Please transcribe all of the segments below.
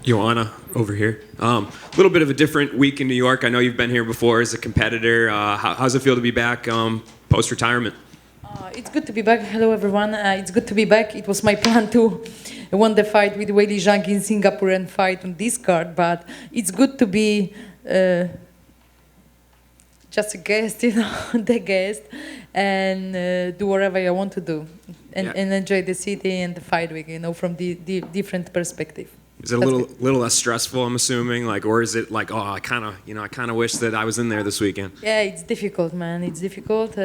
Joanna over here. A little bit of a different week in New York. I know you've been here before as a competitor. How's it feel to be back post-retirement? It's good to be back. Hello, everyone. It's good to be back. It was my plan to win the fight with Weili Zhang in Singapore and fight on this card, but it's good to be just a guest, the guest, and do whatever I want to do, and enjoy the city and the fight week, from the different perspective. Is it a little less stressful? I'm assuming, or is it like, I kind of wish that I was in there this weekend? Yeah, it's difficult, man. It's difficult.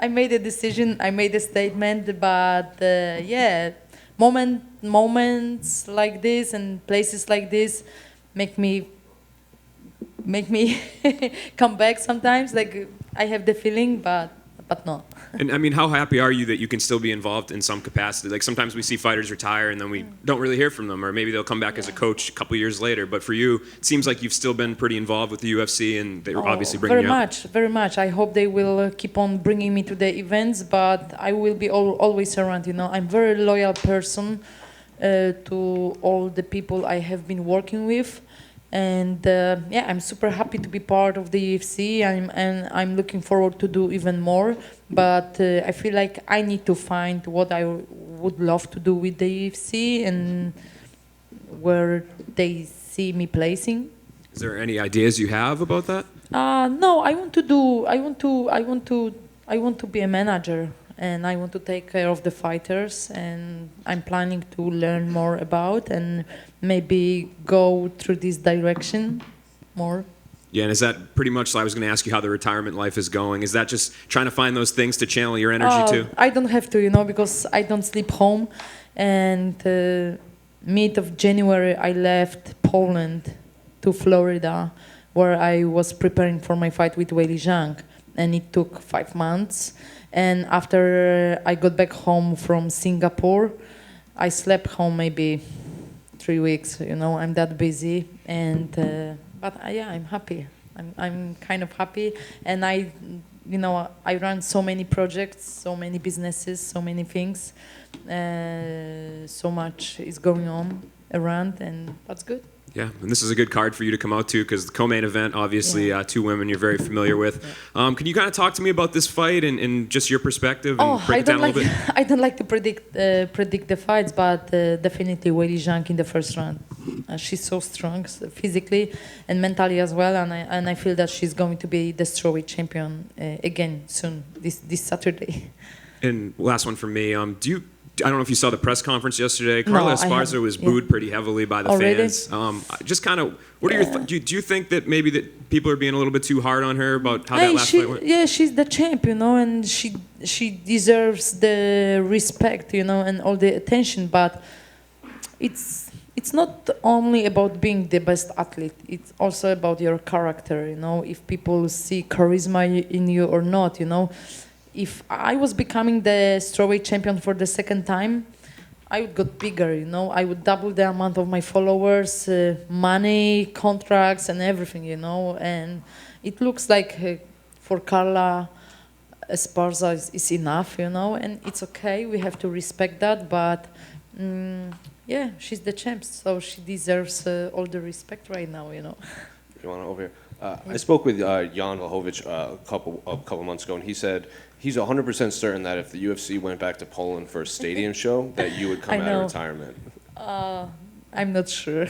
I made a decision. I made a statement, but moments like this and places like this make me come back sometimes. Like I have the feeling, but no. And I mean, how happy are you that you can still be involved in some capacity? Like sometimes we see fighters retire and then we don't really hear from them, or maybe they'll come back as a coach a couple years later. But for you, it seems like you've still been pretty involved with the UFC, and they're obviously bringing you up. Very much. I hope they will keep on bringing me to the events, but I will be always around. I'm a very loyal person to all the people I have been working with. And I'm super happy to be part of the UFC, I'm looking forward to do even more. But I feel like I need to find what I would love to do with the UFC and where they see me placing. Is there any ideas you have about that? No, I want to be a manager, and I want to take care of the fighters, and I'm planning to learn more about and maybe go through this direction more. Yeah, and is that pretty much, I was going to ask you how the retirement life is going. Is that just trying to find those things to channel your energy too? I don't have to, because I don't sleep home. And mid of January, I left Poland to Florida, where I was preparing for my fight with Weili Zhang. And it took 5 months. And after I got back home from Singapore, I slept home maybe 3 weeks. I'm that busy, and but I'm happy. I'm kind of happy, and I run so many projects, so many businesses, so many things. So much is going on around, and that's good. Yeah, and this is a good card for you to come out to, because the co-main event, obviously, two women you're very familiar with. Can you kind of talk to me about this fight and just your perspective and break it down a little bit? I don't like to predict the fights, but definitely Weili Zhang in the first round. She's so strong physically and mentally as well, and I feel that she's going to be the strawweight champion again soon, this Saturday. And last one from me, I don't know if you saw the press conference yesterday. Carla Esparza was booed pretty heavily by the fans. Just kind of, what are your do you think that maybe that people are being a little bit too hard on her about how that last fight went? Yeah, she's the champ, and she deserves the respect, and all the attention. But it's not only about being the best athlete. It's also about your character, if people see charisma in you or not, If I was becoming the strawweight champion for the second time, I would get bigger, I would double the amount of my followers, money, contracts, and everything, And it looks like for Carla Esparza is enough, And it's okay. We have to respect that. But she's the champ, so she deserves all the respect right now, Joanna, over here. I spoke with Jan Blachowicz a couple months ago, and he said he's 100% certain that if the UFC went back to Poland for a stadium show, that you would come out of retirement. I'm not sure.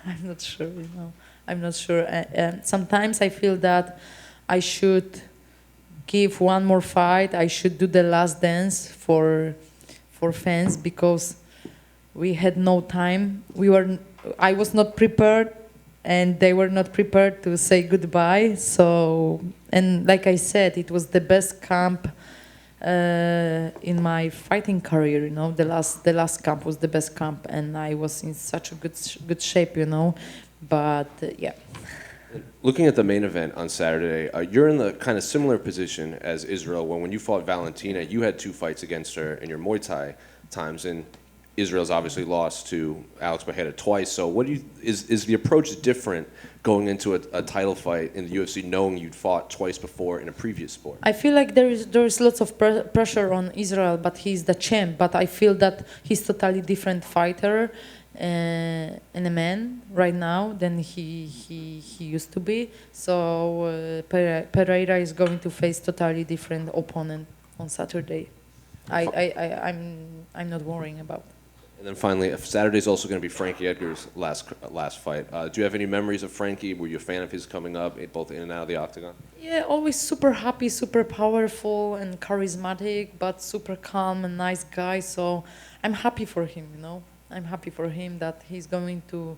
I'm not sure. Sometimes I feel that I should give one more fight. I should do the last dance for fans, because we had no time. I was not prepared, and they were not prepared to say goodbye. So, and like I said, it was the best camp in my fighting career. The last camp was the best camp, and I was in such a good shape. But Looking at the main event on Saturday, you're in the kind of similar position as Israel. When you fought Valentina, you had 2 fights against her in your Muay Thai times, and Israel's obviously lost to Alex Bejeda twice. So what do you is the approach different going into a title fight in the UFC, knowing you'd fought twice before in a previous sport? I feel like there is lots of pressure on Israel, but he's the champ. But I feel that he's totally different fighter and a man right now than he used to be. So Pereira is going to face totally different opponent on Saturday. I'm not worrying about. And then finally, Saturday's also going to be Frankie Edgar's last fight. Do you have any memories of Frankie? Were you a fan of his coming up, both in and out of the octagon? Yeah, always super happy, super powerful and charismatic, but super calm and nice guy. So I'm happy for him, you know. I'm happy for him that he's going to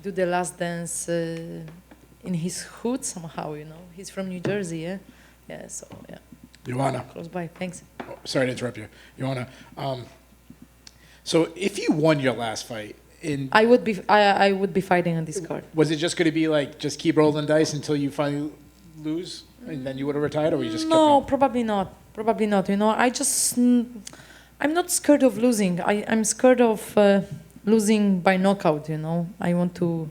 do the last dance in his hood somehow, you know. He's from New Jersey, yeah? Yeah, so, yeah. Joanna. Close by, thanks. Oh, sorry to interrupt you. Joanna, so if you won your last fight, I would be fighting on this card. was it just going to be like just keep rolling dice until you finally lose, and then you would have retired, or you just kept No, going? probably not. Probably not. You know, I'm not scared of losing. I'm scared of losing by knockout. You know, I want to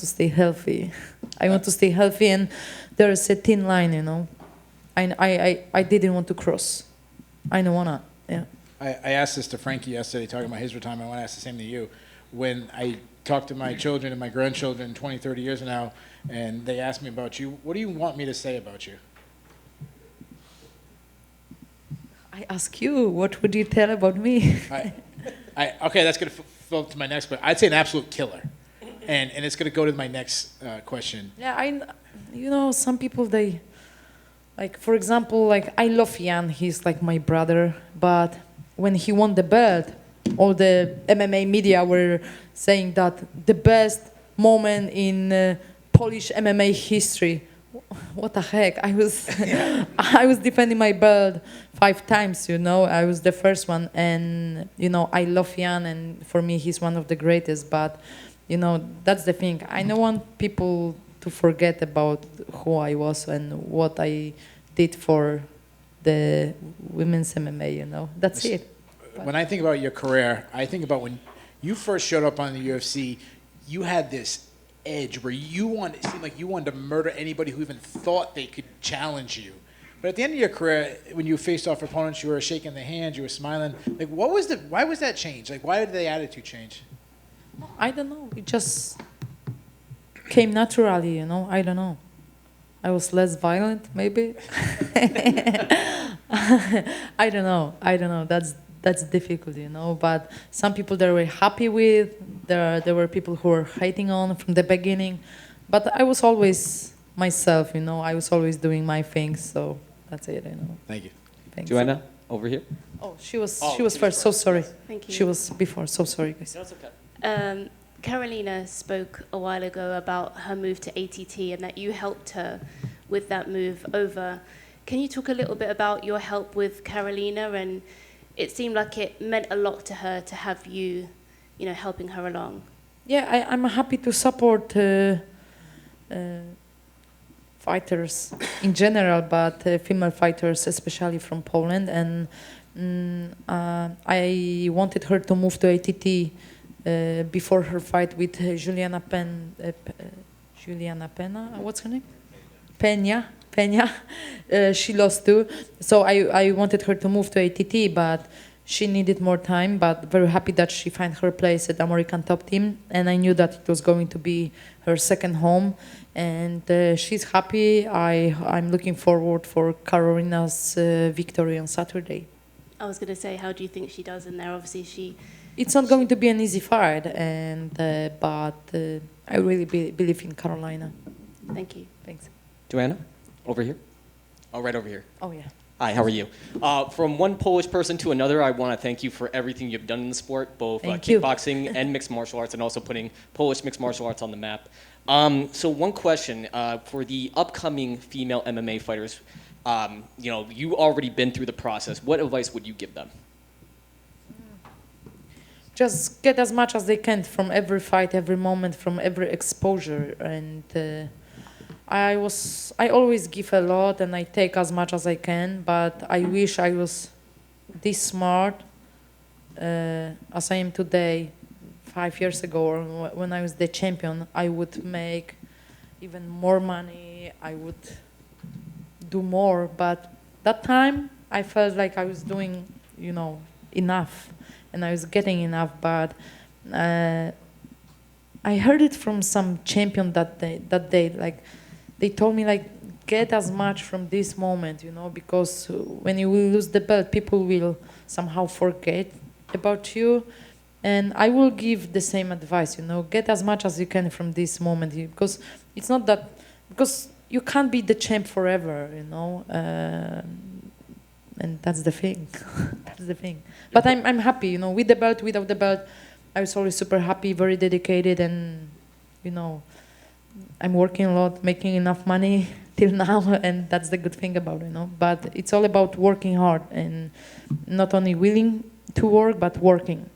stay healthy. I want to stay healthy, and there is a thin line. You know, I didn't want to cross. I don't wanna. Yeah. I asked this to Frankie yesterday, talking about his retirement. I want to ask the same to you. When I talk to my children and my grandchildren 20, 30 years from now, and they ask me about you, what do you want me to say about you? I ask you, what would you tell about me? Okay, that's going to fill up to my next question. I'd say an absolute killer. And it's going to go to my next question. Yeah, you know, some people, they, like, for example, like, I love Jan, he's like my brother, but when he won the belt, all the MMA media were saying that the best moment in Polish MMA history. What the heck? I was defending my belt 5 times, you know. I was the first one, and you know, I love Jan, and for me, he's one of the greatest. But you know, that's the thing. I don't want people to forget about who I was and what I did for the women's MMA. You know, that's it. When I think about your career, I think about when you first showed up on the UFC, you had this edge where it seemed like you wanted to murder anybody who even thought they could challenge you. But at the end of your career, when you faced off opponents, you were shaking their hands, you were smiling. Like, why was that change? Like, why did the attitude change? I don't know. It just came naturally, you know. I don't know. I was less violent, maybe. I don't know. That's difficult, you know. But some people they were happy with. There were people who were hating on from the beginning. But I was always myself, you know. I was always doing my things. So that's it, you know. Thank you. Thanks. Joanna, over here. Oh, she was first. So sorry. Thank you. She was before. So sorry, guys. No, it's okay. Carolina spoke a while ago about her move to ATT and that you helped her with that move over. Can you talk a little bit about your help with Carolina? And it seemed like it meant a lot to her to have you, you know, helping her along. Yeah, I'm happy to support fighters in general, but female fighters, especially from Poland. And I wanted her to move to ATT before her fight with Juliana Pena. What's her name? Pena. She lost too. So I wanted her to move to ATT, but she needed more time. But very happy that she found her place at American Top Team. And I knew that it was going to be her second home. And she's happy. I'm looking forward for Carolina's victory on Saturday. I was going to say, how do you think she does in there? Obviously, It's not going to be an easy fight, and but I really believe in Carolina. Thank you. Thanks. Joanna, over here. Oh, right over here. Oh, yeah. Hi, how are you? From one Polish person to another, I want to thank you for everything you've done in the sport, both Thank you. kickboxing and mixed martial arts, and also putting Polish mixed martial arts on the map. So one question for the upcoming female MMA fighters. You know, you already been through the process. What advice would you give them? Just get as much as they can from every fight, every moment, from every exposure, and I always give a lot and I take as much as I can, but I wish I was this smart as I am today, 5 years ago, or when I was the champion, I would make even more money. I would do more, but that time I felt like I was doing, enough, and I was getting enough. But I heard it from some champion that day. Like, they told me, like, get as much from this moment, because when you will lose the belt, people will somehow forget about you. And I will give the same advice, get as much as you can from this moment, because it's not that, because you can't be the champ forever, and that's the thing. That's the thing. But I'm happy, with the belt, without the belt. I was always super happy, very dedicated, and I'm working a lot, making enough money till now, and that's the good thing about it, But it's all about working hard, and not only willing to work, but working,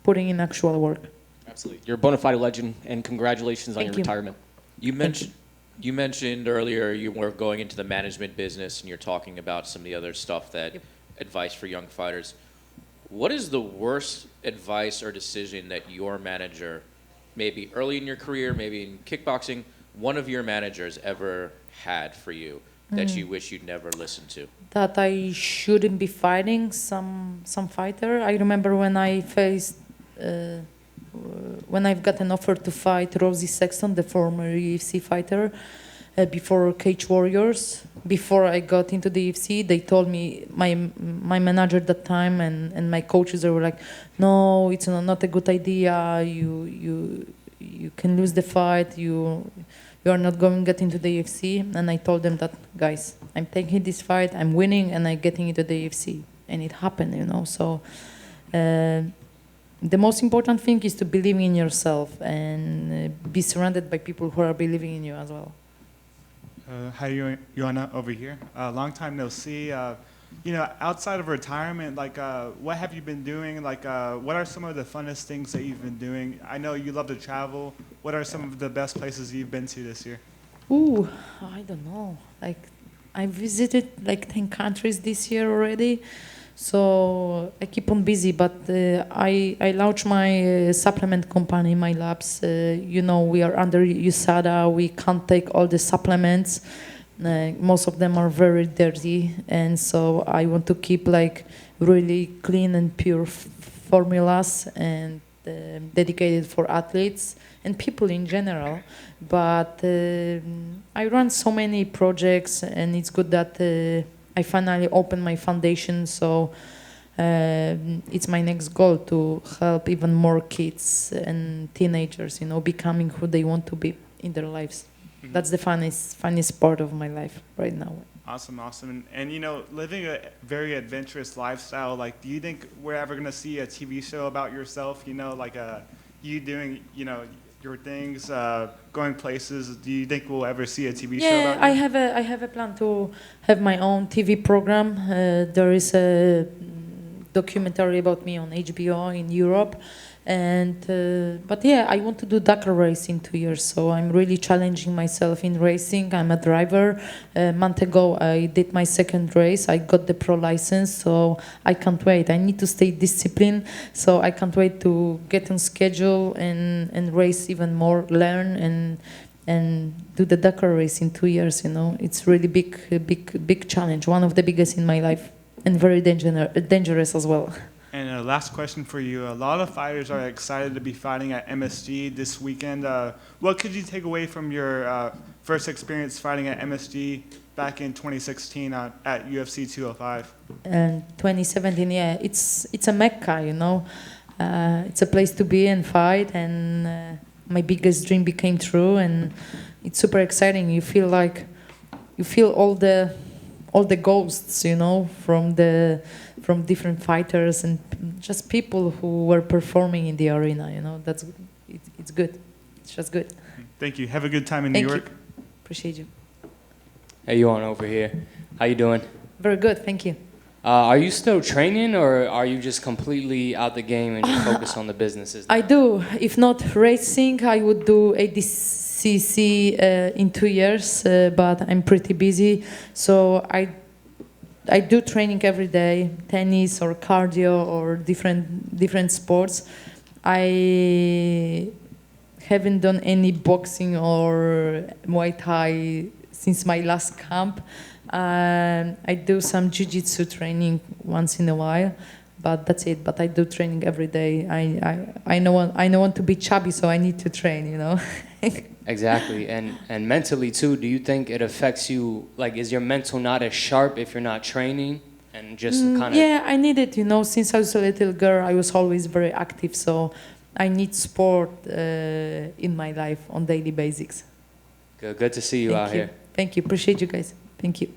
putting in actual work. Absolutely. You're a bona fide legend, and congratulations on Thank your you. retirement. You mentioned earlier you were going into the management business, and you're talking about some of the other stuff that advice for young fighters. What is the worst advice or decision that your manager, maybe early in your career, maybe in kickboxing, one of your managers ever had for you that you wish you'd never listened to? That I shouldn't be fighting some fighter. I remember when I faced, when I've got an offer to fight Rosie Sexton, the former UFC fighter, before Cage Warriors. Before I got into the UFC, they told me, my manager at that time and my coaches, they were like, no, it's not a good idea. You can lose the fight. You are not going to get into the UFC. And I told them that, guys, I'm taking this fight, I'm winning, and I'm getting into the UFC. And it happened, So the most important thing is to believe in yourself and be surrounded by people who are believing in you as well. Hi, Joanna, over here. Long time no see. Outside of retirement, like, what have you been doing? Like, what are some of the funnest things that you've been doing? I know you love to travel. What are some of the best places you've been to this year? Ooh, I don't know. Like, I visited like 10 countries this year already. So I keep on busy, but I launched my supplement company, my labs. We are under USADA. We can't take all the supplements. Most of them are very dirty, and so I want to keep like really clean and pure formulas and dedicated for athletes and people in general. But I run so many projects, and it's good that I finally opened my foundation, so it's my next goal to help even more kids and teenagers, becoming who they want to be in their lives. Mm-hmm. That's the funniest part of my life right now. Awesome. And living a very adventurous lifestyle, like, do you think we're ever going to see a TV show about yourself, like you doing, your things, going places? Do you think we'll ever see a TV show about you? I have a plan to have my own TV program. There is a documentary about me on HBO in Europe, but I want to do Dakar race in 2 years. So I'm really challenging myself in racing. I'm a driver. A month ago I did my second race. I got the pro license, so I can't wait. I need to stay disciplined, so I can't wait to get on schedule and race even more, learn and do the Dakar race in 2 years. It's really big challenge, one of the biggest in my life, and very dangerous as well. And last question for you. A lot of fighters are excited to be fighting at MSG this weekend. What could you take away from your first experience fighting at MSG back in 2016 at UFC 205? And 2017, it's a mecca, It's a place to be and fight, and my biggest dream became true, and it's super exciting. You feel all the ghosts, from different fighters and just people who were performing in the arena, it's good. It's just good. Thank you. Have a good time in New York. You. Appreciate you. Hey, Joanna over here. How you doing? Very good, thank you. Are you still training, or are you just completely out the game and just focus on the businesses? I do. If not racing, I would do ADCC in 2 years, but I'm pretty busy. So I do training every day, tennis or cardio or different sports. I haven't done any boxing or Muay Thai since my last camp. I do some jiu-jitsu training once in a while, but that's it. But I do training every day. I know want to be chubby, so I need to train, you know. Exactly, and mentally too. Do you think it affects you? Like, is your mental not as sharp if you're not training, and just kind of? Yeah, I need it. You know, since I was a little girl, I was always very active, so I need sport in my life on daily basis. Good to see you out here. Thank you. Appreciate you guys. Thank you.